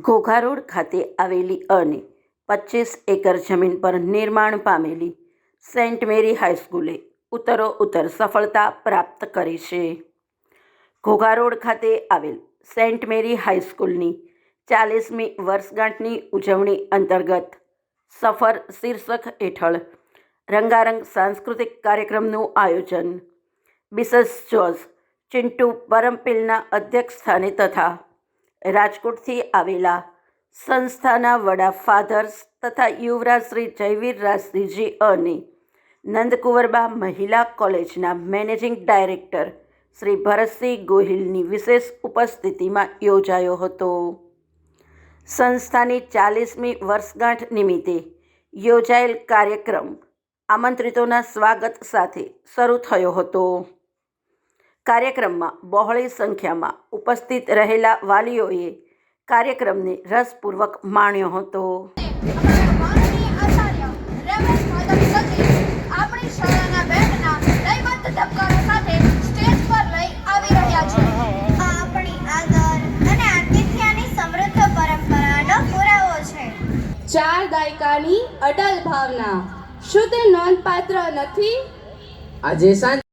Ghogha road ખાતે આવેલી અને 25 એકર જમીન પર નિર્માણ પામેલી સેન્ટ મેરી હાઈસ્કૂલે ઉત્તરોત્તર સફળતા પ્રાપ્ત કરી છે. ઘોઘા રોડ ખાતે આવેલ સેન્ટ મેરી હાઈસ્કૂલની 40મી વર્ષગાંઠની ઉજવણી અંતર્ગત સફર શીર્ષક હેઠળ રંગારંગ સાંસ્કૃતિક કાર્યક્રમનું આયોજન મિસેસ જોર્જ ચિન્ટુ પરમપીલના અધ્યક્ષસ્થાને તથા રાજકોટથી આવેલા સંસ્થાના વડા ફાધર્સ તથા યુવરાજ શ્રી જયવીર રાજસિંહજી અને નંદકુંવરબા મહિલા કોલેજના મેનેજિંગ ડાયરેક્ટર શ્રી ભરતસિંહ ગોહિલની વિશેષ ઉપસ્થિતિમાં યોજાયો હતો. સંસ્થાની 40મી વર્ષગાંઠ નિમિત્તે યોજાયેલ કાર્યક્રમ આમંત્રિતોના સ્વાગત સાથે શરૂ થયો હતો. કાર્યક્રમમાં બહોળી સંખ્યામાં ઉપસ્થિત રહેલા વાલીઓએ કાર્યક્રમને રસપૂર્વક માણ્યો હતો. આપણી શાળાના બેન્ડના દૈવત ધબકારો સાથે સ્ટેજ પર લઈ આવી રહ્યા છે. આ આપણી આદર અને આતિથ્યની સમૃદ્ધ પરંપરાનો પુરાવો છે. 4 દાયકાની અડલ ભાવના શુદ્ધ નોંધપાત્ર નથી. આજે સાંજે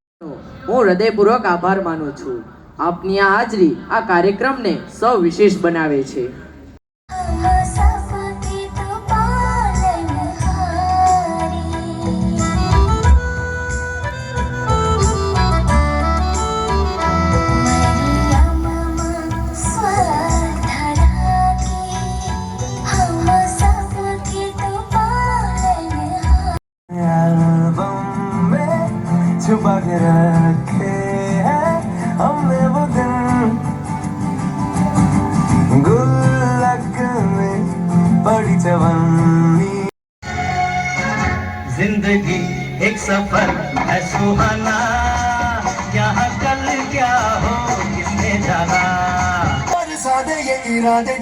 હું હૃદયપૂર્વક આભાર માનું છું. આપની આ હાજરી આ કાર્યક્રમને સવિશેષ બનાવે છે. छुपा के रखे हैं हमने वो दिन, गुल्लक में बड़ी जवानी. जिंदगी एक सफर है सुहाना, यहाँ कल क्या हो किसने जाना. और सादे ये इरादे